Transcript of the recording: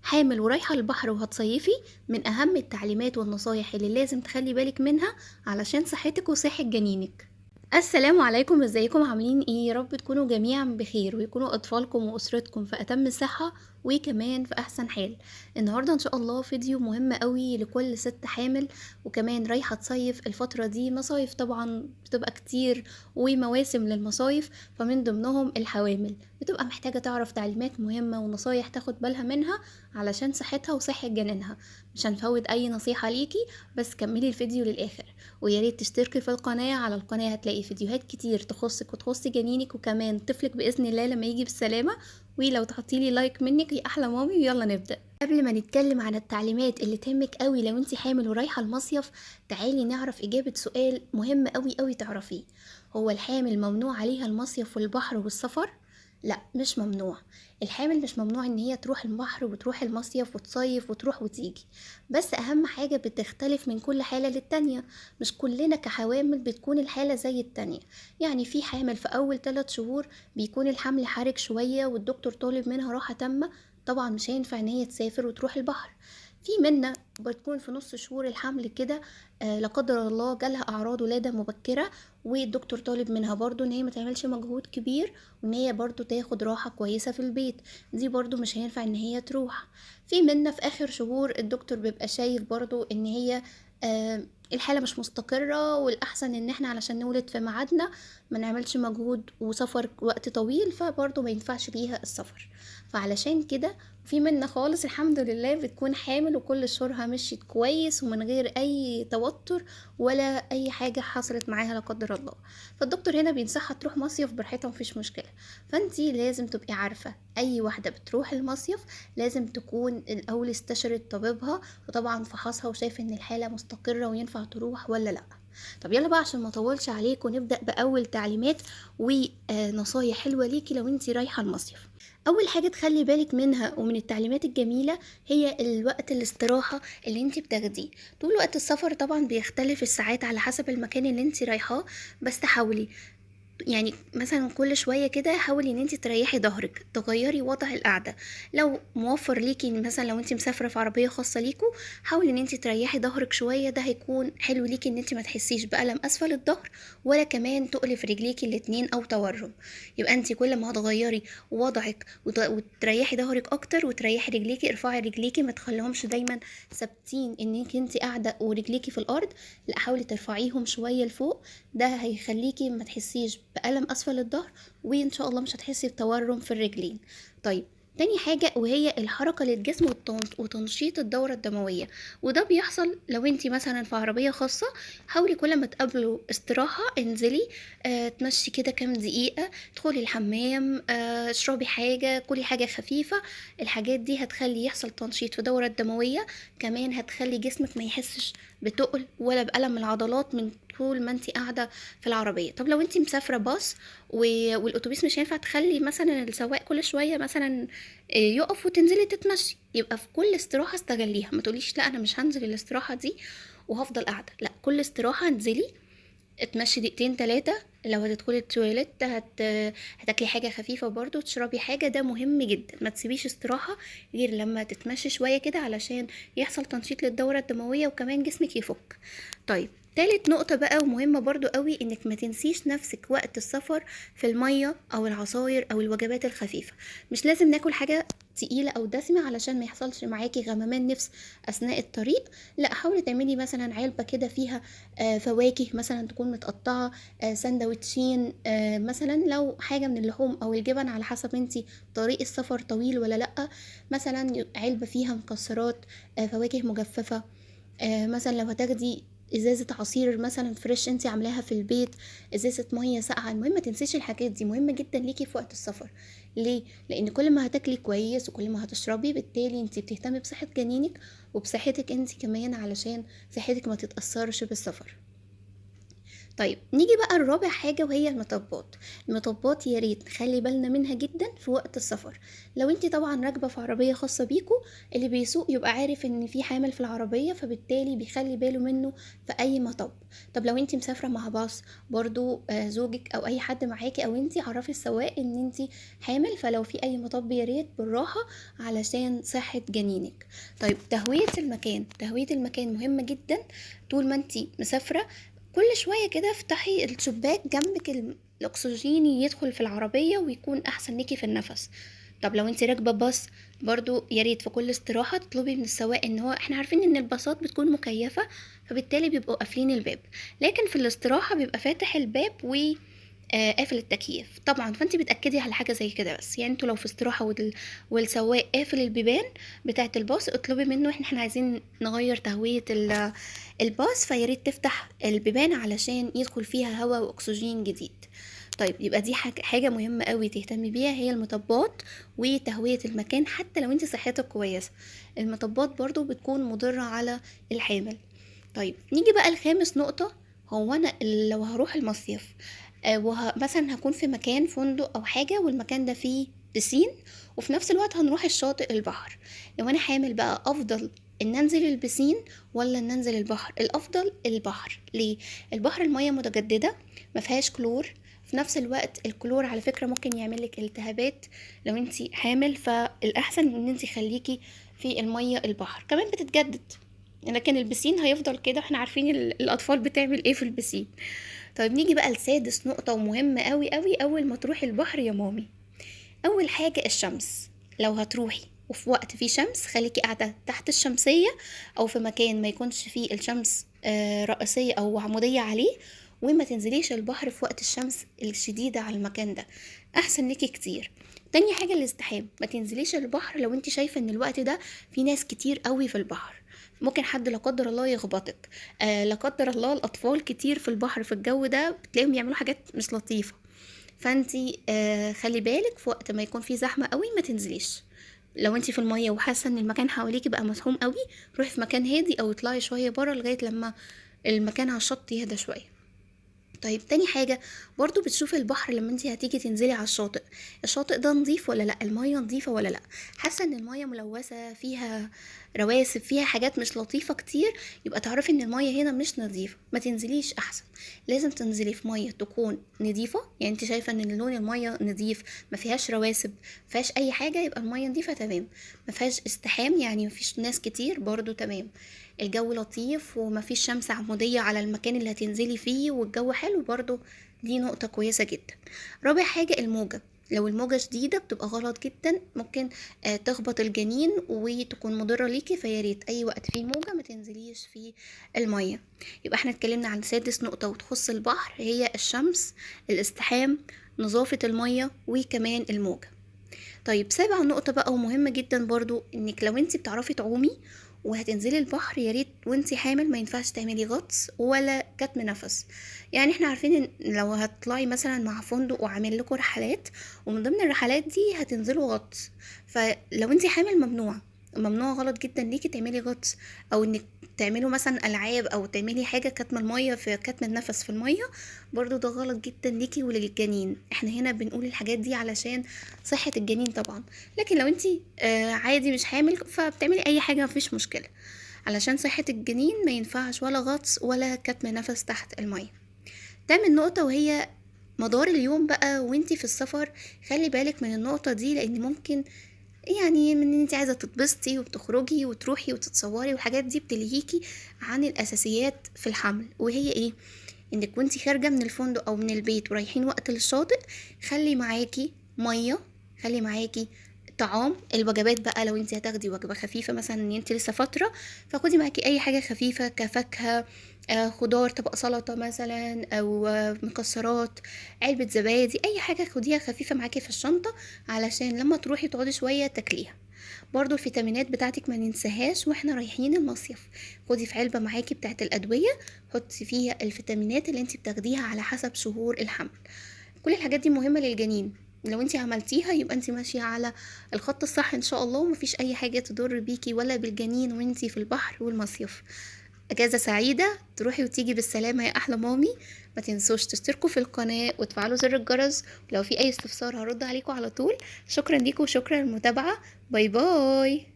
حامل ورايحة البحر وهتصيفي، من أهم التعليمات والنصايح اللي لازم تخلي بالك منها علشان صحتك وصحة جنينك. السلام عليكم، ازيكم عاملين ايه؟ يا رب تكونوا جميعا بخير ويكونوا أطفالكم وأسرتكم في أتم صحة وكمان في أحسن حال. النهاردة إن شاء الله فيديو مهم قوي لكل ست حامل وكمان رايحة تصيف. الفترة دي مصايف طبعا بتبقى كتير ومواسم للمصايف، فمن ضمنهم الحوامل بتبقى محتاجة تعرف تعليمات مهمة ونصايح تاخد بالها منها علشان صحتها وصحة جنينها. مش هنفوت أي نصيحة ليكي، بس كملي الفيديو للآخر. ويا ريت تشتركي في القناة، على القناة هتلاقي فيديوهات كتير تخصك وتخص جنينك وكمان طفلك بإذن الله لما يجي بالسلامة. ولو تحطيلي لايك منك يا أحلى مامي، ويلا نبدأ. قبل ما نتكلم عن التعليمات اللي تهمك قوي لو انتي حامل ورايحة المصيف، تعالي نعرف إجابة سؤال مهم قوي قوي تعرفيه. هو الحامل ممنوع عليها المصيف والبحر والسفر؟ لا، مش ممنوع. الحامل مش ممنوع ان هي تروح البحر وتروح المصيف وتصيف وتروح وتيجي، بس اهم حاجة بتختلف من كل حالة للتانية. مش كلنا كحوامل بتكون الحالة زي التانية. يعني في حامل في اول 3 شهور بيكون الحمل حرج شوية والدكتور طالب منها راحة تامة، طبعا مش هينفع ان هي تسافر وتروح البحر. في منا بتكون في نص شهور الحمل كده، لا قدر الله جالها اعراض ولادة مبكرة، والدكتور طالب منها برضو ان هي ما تعملش مجهود كبير وان هي برضو تاخد راحة كويسة في البيت. دي برضو مش هينفع ان هي تروح. في منا في اخر شهور الدكتور بيبقى شايف برضو ان هي الحالة مش مستقرة، والأحسن إن احنا علشان نولد في ميعادنا ما نعملش مجهود وسفر وقت طويل، فبرضه ما ينفعش ليها السفر. فعلشان كده في منا خالص الحمد لله بتكون حامل وكل شهورها مشيت كويس ومن غير أي توتر ولا أي حاجة حصلت معاها لا قدر الله. فالدكتور هنا بينصحها تروح مصيف براحتها، مفيش مشكلة. فانتي لازم تبقي عارفة أي واحدة بتروح المصيف لازم تكون الأول استشرت طبيبها وطبعا فحصها وشايف ان الحالة مستقرة وينفع تروح ولا لا. طب يلا بقى عشان ما اطولش عليكم نبدأ بأول تعليمات ونصايح حلوة ليكي لو انتي رايحة المصيف. اول حاجة تخلي بالك منها ومن التعليمات الجميلة هي الوقت الاستراحة اللي انتي بتاخديه. طول وقت السفر طبعا بيختلف الساعات على حسب المكان اللي انتي رايحاه، بس تحاولي يعني مثلا كل شوية كده حاولي ان انت تريحي ظهرك، تغيري وضع القعدة. لو موفر ليكي مثلا لو انت مسافرة في عربية خاصة ليكو، حاولي ان انت تريحي ظهرك شوية، ده هيكون حلو ليكي ان انت ما تحسيش بألم اسفل الظهر ولا كمان تقلي في رجليكي الاتنين او تورم. يبقى انت كل ما هتغيري وضعك وتريحي ظهرك اكتر وتريحي رجليكي، ارفعي رجليكي ما تخليهمش دايما ثابتين انك انت قاعدة ورجليكي في الارض، لا حاولي ترفعيهم شوية لفوق. ده هيخليكي ما تحسيش بألم أسفل الظهر وإن شاء الله مش هتحسي بتورم في الرجلين. طيب، تاني حاجة وهي الحركة للجسم وتنشيط الدورة الدموية، وده بيحصل لو انتي مثلا في عربية خاصة. حاولي كل ما تقابلوا استراحة انزلي، تمشي كده كام دقيقة، ادخلي الحمام، اشربي حاجة، كلي حاجة خفيفة. الحاجات دي هتخلي يحصل تنشيط في الدورة الدموية، كمان هتخلي جسمك ما يحسش بتقل ولا بألم العضلات من طول ما انتي قاعدة في العربية. طب لو انتي مسافرة باص والاتوبيس مش هينفع تخلي مثلا السواق كل شوية مثلا يقف وتنزلي تتمشي، يبقى في كل استراحة استغليها. ما تقوليش لا انا مش هنزل الاستراحة دي وهفضل قاعدة، لا كل استراحة انزلي اتمشي دقيقتين 3. لو هتدخلي التواليت هتاكلي حاجة خفيفة برضو تشربي حاجة، ده مهم جدا. ما تسيبيش استراحة غير لما تتمشي شوية كده علشان يحصل تنشيط للدورة الدموية وكمان جسمك يفك. طيب، تالت نقطة بقى ومهمة برضو قوي انك ما تنسيش نفسك وقت السفر في المية او العصاير او الوجبات الخفيفة. مش لازم ناكل حاجة تقيلة او دسمة علشان ما يحصلش معاكي غممان نفس اثناء الطريق. لا، حاولي تعملي مثلا علبة كده فيها فواكه مثلا تكون متقطعة، سندوتشين، مثلا لو حاجة من اللحوم او الجبن على حسب انتي طريق السفر طويل ولا لأ. مثلا علبة فيها مكسرات، فواكه مجففة، مثلا لو هتاخدي ازازة عصير مثلا فريش انتي عاملاها في البيت، ازازة مية ساقعة. المهم ما تنسيش الحاجات دي، مهمة جدا ليكي في وقت السفر. ليه؟ لان كل ما هتاكلي كويس وكل ما هتشربي بالتالي انتي بتهتمي بصحة جنينك وبصحتك انتي كمان علشان صحتك ما تتأثرش بالسفر. طيب نيجي بقى الرابع حاجة وهي المطبات. المطبات يا ريت نخلي بالنا منها جدا في وقت السفر. لو انت طبعا راكبة في عربية خاصة بيكو، اللي بيسوق يبقى عارف ان في حامل في العربية، فبالتالي بيخلي باله منه في اي مطب. طب لو انت مسافرة مع باص برضو، زوجك او اي حد معاكي او انت عرفي السواق ان انت حامل، فلو في اي مطب يا ريت بالراحة علشان صحة جنينك. طيب تهوية المكان مهمة جدا. طول ما انت مسافرة كل شوية كده افتحي الشباك جنبك، الأكسجين يدخل في العربية ويكون أحسن ليكي في النفس. طب لو انت راكبة باص برضو يا ريت في كل استراحة تطلبي من السواق ان هو، احنا عارفين ان الباصات بتكون مكيفة فبالتالي بيبقوا قافلين الباب، لكن في الاستراحة بيبقى فاتح الباب و قافل التكييف طبعا. فانت بتاكدي على حاجه زي كده بس، يعني انتوا لو في استراحه والسواق قافل البيبان بتاعه الباص، اطلبي منه احنا عايزين نغير تهويه الباص، فياريت تفتح البيبان علشان يدخل فيها هواء واكسجين جديد. طيب يبقى دي حاجة مهمة قوي تهتمي بيها، هي المطبات وتهوية المكان حتى لو انت صحتك كويسة. المطبات برضو بتكون مضرة على الحامل. طيب نيجي بقى الخامس نقطة. هو انا لو هروح المصيف، مثلا هكون في مكان فندق او حاجة والمكان ده فيه بسين، وفي نفس الوقت هنروح الشاطئ البحر. لو انا حامل بقى افضل ان انزل البسين ولا ان انزل البحر؟ الافضل البحر. ليه؟ البحر المية متجددة، مفيهاش كلور. في نفس الوقت الكلور على فكرة ممكن يعملك التهابات لو انتي حامل، فالاحسن ان انتي خليكي في المية البحر كمان بتتجدد. لكن البسين هيفضل كده، احنا عارفين الاطفال بتعمل ايه في البسين. طيب نيجي بقى لسادس نقطة ومهمة قوي قوي اول ما تروحي البحر يا مامي. اول حاجة الشمس. لو هتروحي وفي وقت فيه شمس خليكي قاعدة تحت الشمسية او في مكان ما يكونش فيه الشمس رئيسية او عمودية عليه، وما تنزليش البحر في وقت الشمس الشديدة على المكان ده، احسن ليكي كتير. تاني حاجة الازدحام. ما تنزليش البحر لو انت شايفة ان الوقت ده في ناس كتير قوي في البحر، ممكن حد لا قدر الله يخبطك. لا قدر الله الاطفال كتير في البحر في الجو ده بتلاقيهم يعملوا حاجات مش لطيفة. فانتي خلي بالك في وقت ما يكون في زحمة قوي ما تنزليش. لو انتي في المية وحاسة ان المكان حواليكي بقى مزحوم قوي، روحي في مكان هادي او اطلعي شوية برا لغاية لما المكان على الشط يهدى شوية. طيب تاني حاجة برضو بتشوفي البحر لما انتي هتيجي تنزلي على الشاطئ، الشاطئ ده نظيف ولا لا، المية نظيفة ولا لا. حاسة ان المية ملوثة فيها رواسب فيها حاجات مش لطيفة كتير، يبقى تعرفي ان المية هنا مش نظيفة، ما تنزليش احسن. لازم تنزلي في مية تكون نظيفة، يعني انت شايفة ان لون المية نظيف ما فيهاش رواسب ما فيهاش اي حاجة، يبقى المية نظيفة تمام. ما فيهاش ازدحام يعني ما فيش ناس كتير برضو تمام. الجو لطيف ومفيش شمس عمودية على المكان اللي هتنزلي فيه والجو حلو برضو، دي نقطة كويسة جدا. رابع حاجة الموجة. لو الموجة شديدة بتبقى غلط جدا، ممكن تخبط الجنين وتكون مضرة ليكي، فياريت اي وقت فيه موجة ما تنزليش في المية. يبقى احنا اتكلمنا عن سادس نقطة وتخص البحر، هي الشمس، الازدحام، نظافة المية، وكمان الموجة. طيب سابع نقطة بقى ومهمة جدا برضو، انك لو انت بتعرفي تعومي وهتنزلي البحر يا ريت وانتي حامل ما ينفعش تعملي غطس ولا كتم نفس. يعني احنا عارفين ان لو هتطلعي مثلا مع فندق وعامل لكم رحلات ومن ضمن الرحلات دي هتنزلوا غطس، فلو انتي حامل ممنوع غلط جدا ليكي تعملي غطس، او انك تعملوا مثلا العاب او تعملي حاجه كتم الميه في كتم النفس في الميه، برضو ده غلط جدا ليكي وللجنين. احنا هنا بنقول الحاجات دي علشان صحه الجنين طبعا، لكن لو انتي عادي مش حامل فبتعملي اي حاجه مفيش مشكله. علشان صحه الجنين ما ينفعش ولا غطس ولا كتم نفس تحت الميه. تامن نقطه وهي مدار اليوم بقى وانتي في السفر، خلي بالك من النقطه دي لان ممكن يعني من ان انت عايزه تتبسطي وبتخرجي وتروحي وتتصوري والحاجات دي بتلهيكي عن الاساسيات في الحمل، وهي ايه؟ انك وانتي خارجه من الفندق او من البيت ورايحين وقت للشاطئ، خلي معاكي ميه، خلي معاكي طعام. الوجبات بقى لو انت هتاخدي وجبه خفيفه مثلا ان انت لسه فتره، فخدي معاكي اي حاجه خفيفه كفاكهه، خضار، طبق سلطه مثلا، او مكسرات، علبه زبادي، اي حاجه خديها خفيفه معاكي في الشنطه علشان لما تروحي تقعدي شويه تاكليها. برضو الفيتامينات بتاعتك ما ننساهاش واحنا رايحين المصيف، خدي في علبه معاكي بتاعت الادويه، حطي فيها الفيتامينات اللي انت بتاخديها على حسب شهور الحمل. كل الحاجات دي مهمه للجنين، لو انت عملتيها يبقى انت ماشيه على الخط الصح ان شاء الله، ومفيش اي حاجه تضر بيكي ولا بالجنين وانت في البحر والمصيف. اجازة سعيدة تروحي وتيجي بالسلامة يا احلى مامي. ما تنسوش تشتركوا في القناة وتفعلوا زر الجرس، ولو في اي استفسار هرد عليكم على طول. شكرا ليكم وشكرا للمتابعة. باي باي.